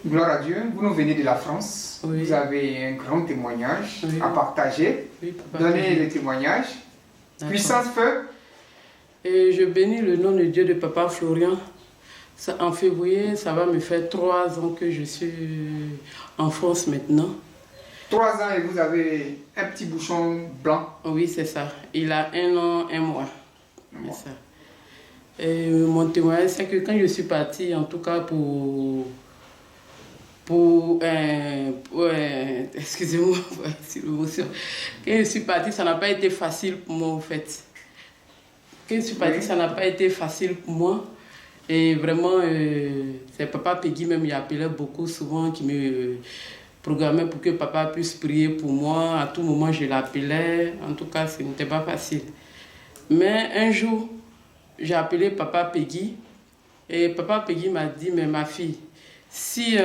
Gloire à Dieu, vous nous venez de la France, Oui. vous avez un grand témoignage Oui. à partager. Oui, papa. Donnez le témoignage. D'accord. Puissance feu. Et je bénis le nom de Dieu de Papa Florian. En février, ça va me faire 3 ans que je suis en France maintenant. 3 ans et vous avez un petit bouchon blanc. Oui, c'est ça. Il a 1 an, 1 mois. C'est ça. Et mon témoignage, c'est que quand je suis partie, en tout cas excusez-moi pour l'émotion. Quand je suis partie, ça n'a pas été facile pour moi en fait. Quand je suis partie, Oui. ça n'a pas été facile pour moi. Et vraiment, c'est Papa Peggy même, il appelait beaucoup souvent, qui me programmait pour que papa puisse prier pour moi. À tout moment, je l'appelais. En tout cas, ce n'était pas facile. Mais un jour, j'ai appelé Papa Peggy. Et Papa Peggy m'a dit, mais ma fille, si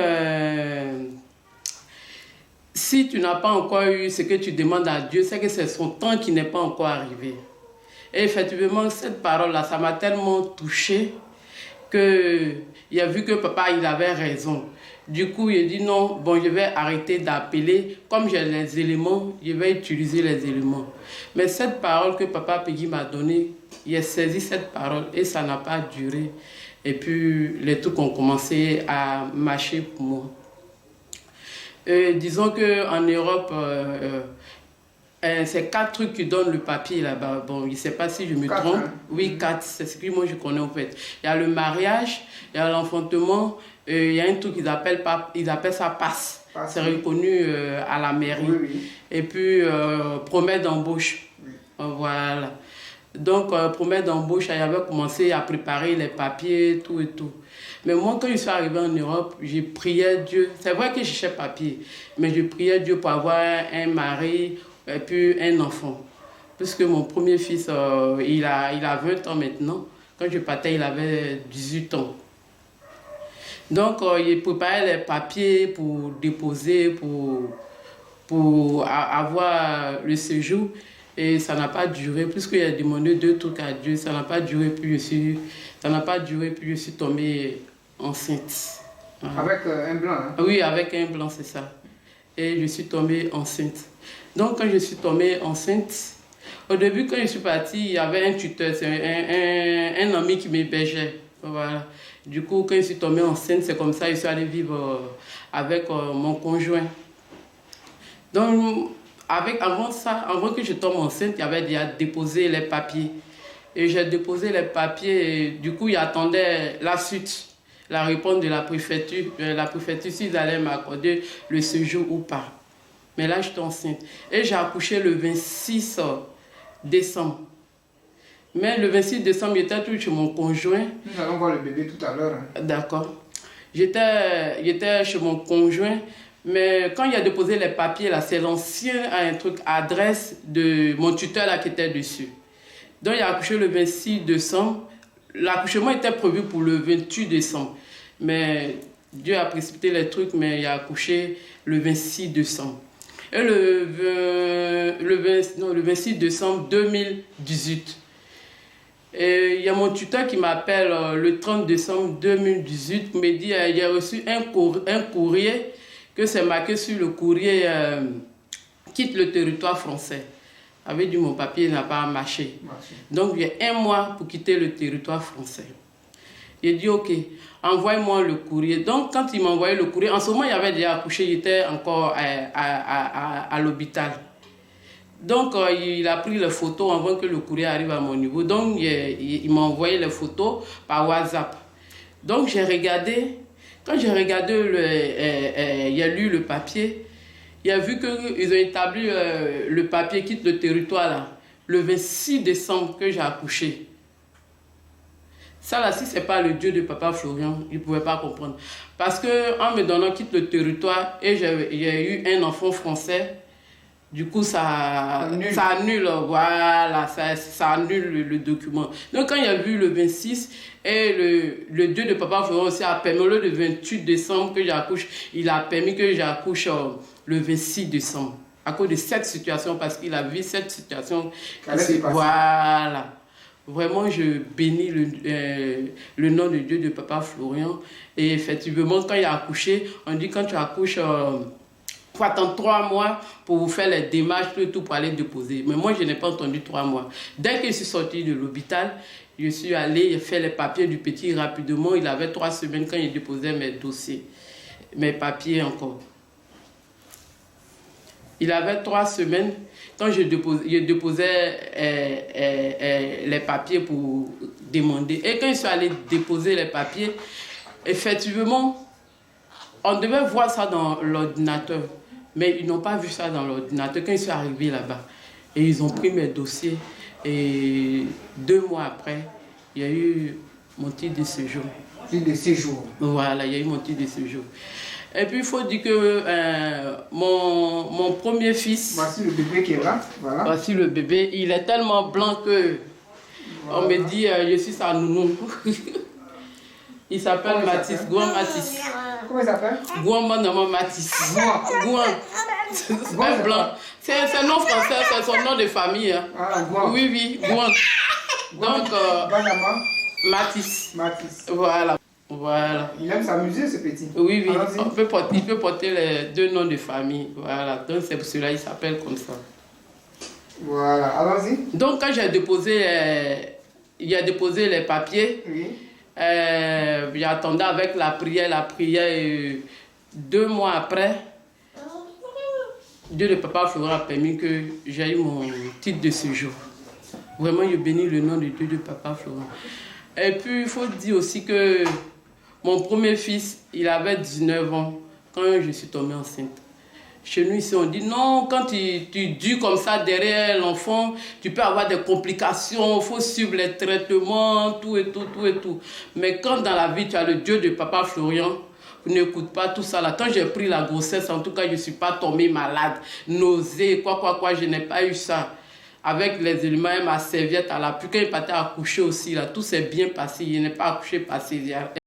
tu n'as pas encore eu ce que tu demandes à Dieu, c'est que c'est son temps qui n'est pas encore arrivé. Et effectivement, cette parole-là, ça m'a tellement touchée qu'il a vu que papa, il avait raison. Du coup, il a dit non, bon, je vais arrêter d'appeler. Comme j'ai les éléments, je vais utiliser les éléments. Mais cette parole que papa Peggy m'a donnée, il a saisi cette parole et ça n'a pas duré. Et puis, les trucs ont commencé à marcher pour moi. Disons qu'en Europe, c'est 4 trucs qui donnent le papier là-bas. Bon, je ne sais pas si je me trompe. Hein? Oui, 4, c'est ce que moi je connais en fait. Il y a le mariage, il y a l'enfantement, il y a un truc qu'ils appellent ça passe. C'est reconnu à la mairie. Oui, oui. Et puis, promesse d'embauche. Oui. Voilà. Donc, promesse d'embauche, j'avais commencé à préparer les papiers, tout et tout. Mais moi, quand je suis arrivée en Europe, j'ai prié Dieu. C'est vrai que je cherchais papier, mais je priais Dieu pour avoir un mari et puis un enfant. Puisque mon premier fils, il a 20 ans maintenant. Quand je partais, il avait 18 ans. Donc, il préparait les papiers pour déposer, pour avoir le séjour. Et ça n'a pas duré, puisqu'il a demandé 2 trucs à Dieu, ça n'a pas duré, puis je suis tombée enceinte. Avec un blanc, hein? Oui, avec un blanc, c'est ça. Et je suis tombée enceinte. Donc, quand je suis tombée enceinte, au début, quand je suis partie, il y avait un tuteur, c'est un ami qui m'hébergeait. Voilà. Du coup, quand je suis tombée enceinte, c'est comme ça que je suis allée vivre avec mon conjoint. Donc, avant que je tombe enceinte, il y avait déjà déposé les papiers. Et j'ai déposé les papiers et du coup, il attendait la suite, la réponse de la préfecture. La préfecture, s'ils allaient m'accorder le séjour ou pas. Mais là, j'étais enceinte. Et j'ai accouché le 26 décembre. Mais le 26 décembre, j'étais toujours chez mon conjoint. Nous allons voir le bébé tout à l'heure. Hein. D'accord. J'étais chez mon conjoint. Mais quand il a déposé les papiers, là, c'est l'ancien adresse de mon tuteur là, qui était dessus. Donc, il a accouché le 26 décembre. L'accouchement était prévu pour le 28 décembre. Mais Dieu a précipité les trucs, mais il a accouché le 26 décembre. Et le 26 décembre 2018. Et il y a mon tuteur qui m'appelle le 30 décembre 2018 pour me dire qu'il a reçu un courrier, que c'est marqué sur le courrier quitte le territoire français. Avait dit mon papier n'a pas marché. Donc il y a 1 mois pour quitter le territoire français. Il dit ok, envoie-moi le courrier. Donc quand il m'a envoyé le courrier, en ce moment il avait déjà accouché, il était encore à l'hôpital. Donc il a pris les photos avant que le courrier arrive à mon niveau. Donc il m'a envoyé les photos par WhatsApp. Donc j'ai regardé. Quand j'ai regardé, il a lu le papier, il a vu qu'ils ont établi le papier quitte le territoire là, le 26 décembre que j'ai accouché. Ça là, si ce n'est pas le Dieu de Papa Florian, il ne pouvait pas comprendre. Parce qu'en me donnant quitte le territoire et j'ai eu un enfant français, du coup ça annule, voilà, ça annule le document. Donc quand il a vu le 26 et le Dieu de Papa Florian aussi a permis le 28 décembre que j'accouche, il a permis que j'accouche le 26 décembre. À cause de cette situation, parce qu'il a vu cette situation. Voilà. Vraiment, je bénis le nom de Dieu de Papa Florian. Et effectivement, quand il a accouché, on dit quand tu accouches, il faut attendre 3 mois pour vous faire les démarches, tout pour aller déposer. Mais moi, je n'ai pas entendu 3 mois. Dès que je suis sortie de l'hôpital, je suis allée faire les papiers du petit rapidement. Il avait 3 semaines quand il déposait mes dossiers, mes papiers encore. Il avait 3 semaines quand je déposais les papiers pour demander. Et quand je suis allée déposer les papiers, effectivement, on devait voir ça dans l'ordinateur. Mais ils n'ont pas vu ça dans l'ordinateur quand ils sont arrivés là-bas. Et ils ont pris mes dossiers. Et 2 mois après, il y a eu mon titre de séjour. Titre de séjour. Voilà, il y a eu mon titre de séjour. Et puis, il faut dire que mon premier fils... Voici le bébé qui est là. Voilà. Voici le bébé. Il est tellement blanc que... Voilà. On me dit, je suis sa nounou. Il s'appelle Mathis, Gouan Mathis. Comment il s'appelle? Gouan Manama Mathis. Gouan. C'est blanc. C'est un nom français, c'est son nom de famille. Hein. Ah, Gouan. Oui, oui, Gouan. Donc, Mathis. Mathis. Voilà. Voilà. Il aime s'amuser, ce petit. Oui, oui. Il peut porter les 2 noms de famille. Voilà. Donc, c'est pour cela qu'il s'appelle comme ça. Voilà. Allons-y. Donc, quand j'ai déposé, il a déposé les papiers. Oui. J'attendais avec la prière et 2 mois après, Dieu de Papa Florian a permis que j'ai eu mon titre de séjour. Vraiment, je bénis le nom de Dieu de Papa Florian. Et puis, il faut dire aussi que mon premier fils, il avait 19 ans quand je suis tombée enceinte. Chez nous, ici, on dit non, quand tu dures comme ça derrière l'enfant, tu peux avoir des complications, il faut suivre les traitements, tout et tout. Mais quand dans la vie, tu as le Dieu de Papa Florian, vous n'écoutez pas tout ça là. Quand j'ai pris la grossesse, en tout cas, je ne suis pas tombée malade, nausée, quoi, je n'ai pas eu ça. Avec les éléments et ma serviette à l'appui, quand il partait accoucher aussi, là, tout s'est bien passé. Il n'est pas accouché par césarienne.